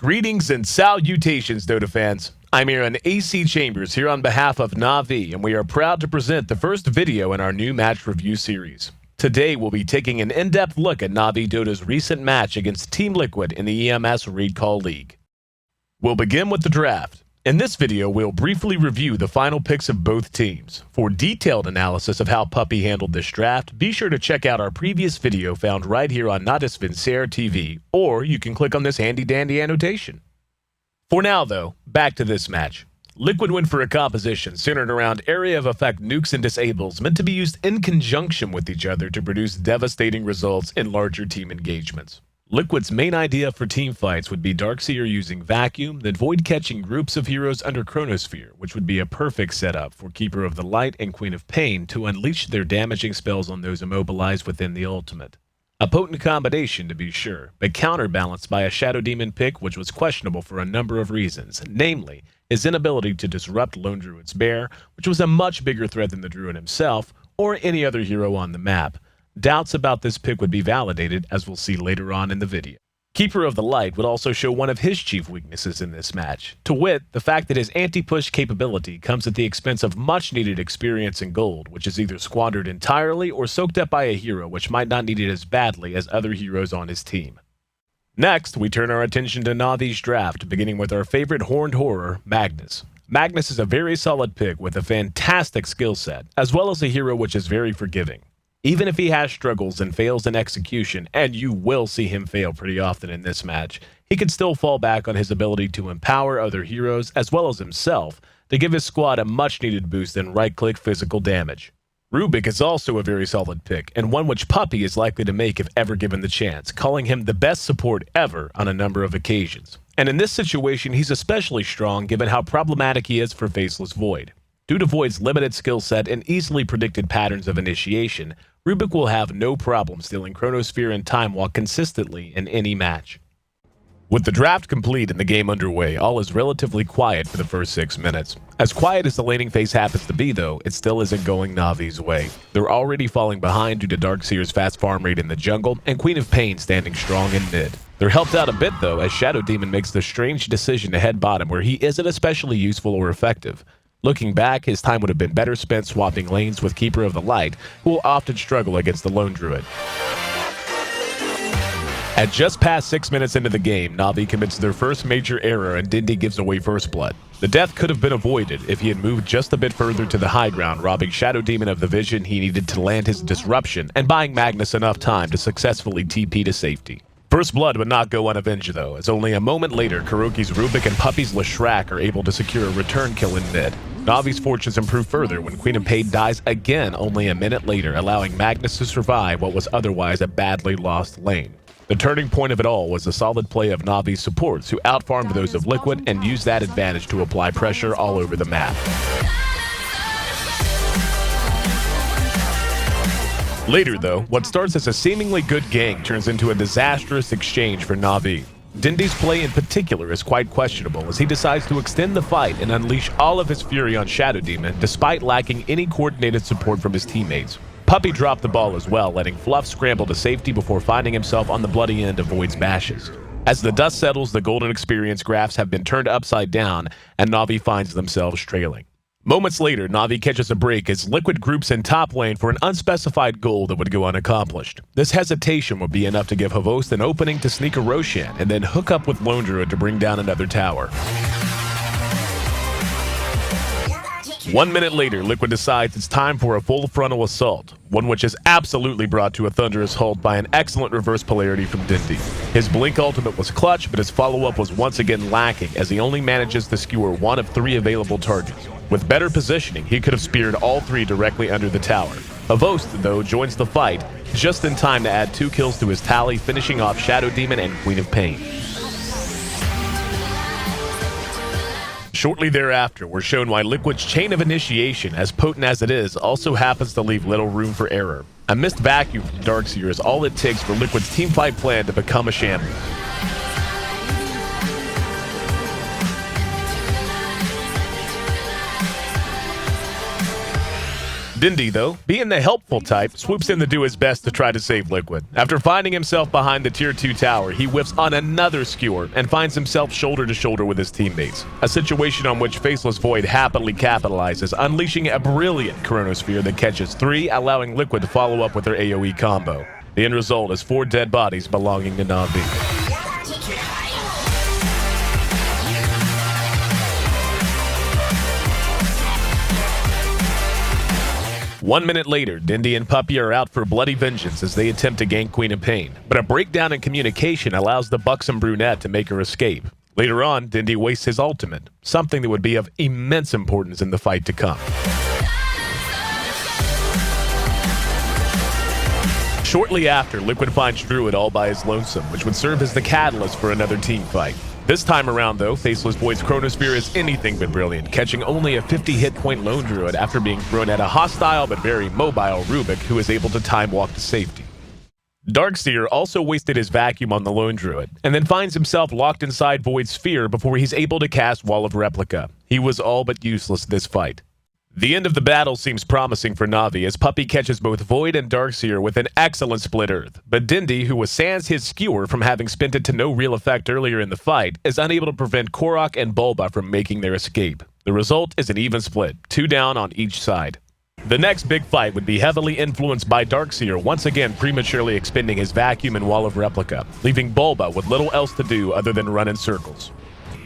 Greetings and salutations, Dota fans. I'm Aaron AC Chambers here on behalf of Navi, and we are proud to present the first video in our new match review series. Today, we'll be taking an in-depth look at Navi Dota's recent match against Team Liquid in the EMS Raid Call League. We'll begin with the draft. In this video, we'll briefly review the final picks of both teams. For detailed analysis of how Puppy handled this draft, be sure to check out our previous video found right here on Natus Vincere TV, or you can click on this handy-dandy annotation. For now, though, back to this match. Liquid went for a composition centered around area of effect nukes and disables meant to be used in conjunction with each other to produce devastating results in larger team engagements. Liquid's main idea for team fights would be Darkseer using Vacuum, then Void catching groups of heroes under Chronosphere, which would be a perfect setup for Keeper of the Light and Queen of Pain to unleash their damaging spells on those immobilized within the ultimate. A potent combination to be sure, but counterbalanced by a Shadow Demon pick which was questionable for a number of reasons, namely, his inability to disrupt Lone Druid's Bear, which was a much bigger threat than the Druid himself, or any other hero on the map. Doubts about this pick would be validated, as we'll see later on in the video. Keeper of the Light would also show one of his chief weaknesses in this match, to wit, the fact that his anti-push capability comes at the expense of much-needed experience and gold, which is either squandered entirely or soaked up by a hero which might not need it as badly as other heroes on his team. Next, we turn our attention to Navi's draft, beginning with our favorite horned horror, Magnus. Magnus is a very solid pick with a fantastic skill set, as well as a hero which is very forgiving. Even if he has struggles and fails in execution, and you will see him fail pretty often in this match, he can still fall back on his ability to empower other heroes as well as himself to give his squad a much-needed boost in right-click physical damage. Rubik is also a very solid pick, and one which Puppy is likely to make if ever given the chance, calling him the best support ever on a number of occasions. And in this situation, he's especially strong given how problematic he is for Faceless Void. Due to Void's limited skill set and easily predicted patterns of initiation, Rubik will have no problem stealing Chronosphere and Time Walk consistently in any match. With the draft complete and the game underway, all is relatively quiet for the first 6 minutes. As quiet as the laning phase happens to be, though, it still isn't going Navi's way. They're already falling behind due to Darkseer's fast farm rate in the jungle and Queen of Pain standing strong in mid. They're helped out a bit, though, as Shadow Demon makes the strange decision to head bottom where he isn't especially useful or effective. Looking back, his time would have been better spent swapping lanes with Keeper of the Light, who will often struggle against the Lone Druid. At just past 6 minutes into the game, Navi commits their first major error and Dindy gives away first blood. The death could have been avoided if he had moved just a bit further to the high ground, robbing Shadow Demon of the vision he needed to land his disruption and buying Magnus enough time to successfully TP to safety. First blood would not go unavenged though, as only a moment later Kuroki's Rubik and Puppy's Leshrac are able to secure a return kill in mid. Navi's fortunes improve further when Queen of Pain dies again only a minute later, allowing Magnus to survive what was otherwise a badly lost lane. The turning point of it all was the solid play of Navi's supports, who outfarmed those of Liquid and used that advantage to apply pressure all over the map. Later though, what starts as a seemingly good gang turns into a disastrous exchange for Navi. Dindy's play in particular is quite questionable as he decides to extend the fight and unleash all of his fury on Shadow Demon despite lacking any coordinated support from his teammates. Puppy dropped the ball as well, letting Fluff scramble to safety before finding himself on the bloody end of Void's bashes. As the dust settles, the golden experience graphs have been turned upside down and Navi finds themselves trailing. Moments later, Navi catches a break as Liquid groups in top lane for an unspecified goal that would go unaccomplished. This hesitation would be enough to give Havost an opening to sneak a Roshan and then hook up with Lone Druid to bring down another tower. 1 minute later, Liquid decides it's time for a full frontal assault, one which is absolutely brought to a thunderous halt by an excellent reverse polarity from Dindy. His Blink ultimate was clutch, but his follow-up was once again lacking as he only manages to skewer 1 of 3 available targets. With better positioning, he could have speared all 3 directly under the tower. Havost, though, joins the fight just in time to add 2 kills to his tally, finishing off Shadow Demon and Queen of Pain. Shortly thereafter, we're shown why Liquid's chain of initiation, as potent as it is, also happens to leave little room for error. A missed vacuum from Darkseer is all it takes for Liquid's teamfight plan to become a shambles. Dindy, though, being the helpful type, swoops in to do his best to try to save Liquid. After finding himself behind the Tier 2 tower, he whiffs on another skewer and finds himself shoulder to shoulder with his teammates. A situation on which Faceless Void happily capitalizes, unleashing a brilliant Chronosphere that catches 3, allowing Liquid to follow up with their AoE combo. The end result is 4 dead bodies belonging to Na'Vi. 1 minute later, Dindy and Puppy are out for bloody vengeance as they attempt to gank Queen of Pain, but a breakdown in communication allows the buxom brunette to make her escape. Later on, Dindy wastes his ultimate, something that would be of immense importance in the fight to come. Shortly after, Liquid finds Druid all by his lonesome, which would serve as the catalyst for another team fight. This time around, though, Faceless Void's Chronosphere is anything but brilliant, catching only a 50 hit point lone Druid after being thrown at a hostile but very mobile Rubik who is able to time walk to safety. Darkseer also wasted his vacuum on the lone Druid, and then finds himself locked inside Void's sphere before he's able to cast Wall of Replica. He was all but useless this fight. The end of the battle seems promising for Na'Vi as Puppy catches both Void and Darkseer with an excellent split earth, but Dindy, who was sans his skewer from having spent it to no real effect earlier in the fight, is unable to prevent Korok and Bulba from making their escape. The result is an even split, 2 down on each side. The next big fight would be heavily influenced by Darkseer once again prematurely expending his vacuum and Wall of Replica, leaving Bulba with little else to do other than run in circles.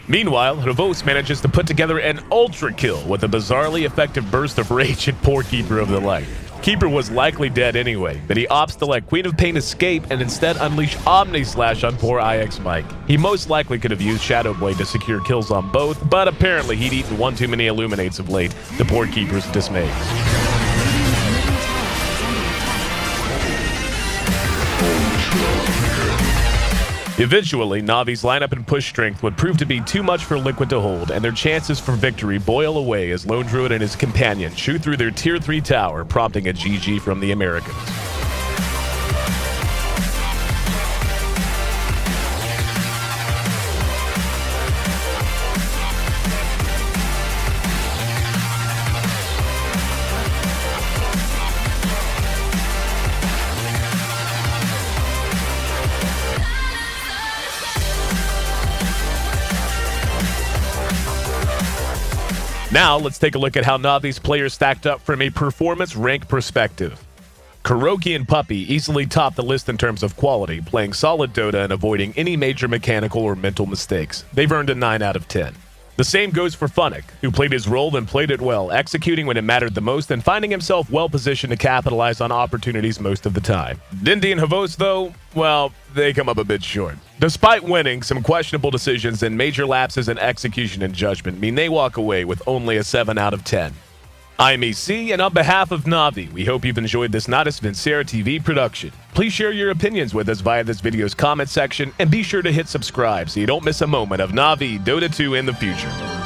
Meanwhile, Revos manages to put together an ultra kill with a bizarrely effective burst of rage at poor Keeper of the Light. Keeper was likely dead anyway, but he opts to let Queen of Pain escape and instead unleash Omni Slash on poor IX Mike. He most likely could have used Shadow Blade to secure kills on both, but apparently he'd eaten one too many Illuminates of late, to poor Keeper's dismay. Eventually, Na'Vi's lineup and push strength would prove to be too much for Liquid to hold, and their chances for victory boil away as Lone Druid and his companion shoot through their Tier 3 tower, prompting a GG from the Americans. Now, let's take a look at how Na'Vi's players stacked up from a performance rank perspective. Kuroki and Puppy easily top the list in terms of quality, playing solid Dota and avoiding any major mechanical or mental mistakes. They've earned a 9 out of 10. The same goes for Funnick, who played his role and played it well, executing when it mattered the most and finding himself well positioned to capitalize on opportunities most of the time. Dindy and Havos, though, well, they come up a bit short. Despite winning, some questionable decisions and major lapses in execution and judgment mean they walk away with only a 7 out of 10. I'm EC, and on behalf of Na'Vi, we hope you've enjoyed this Natus Vincere TV production. Please share your opinions with us via this video's comment section, and be sure to hit subscribe so you don't miss a moment of Na'Vi Dota 2 in the future.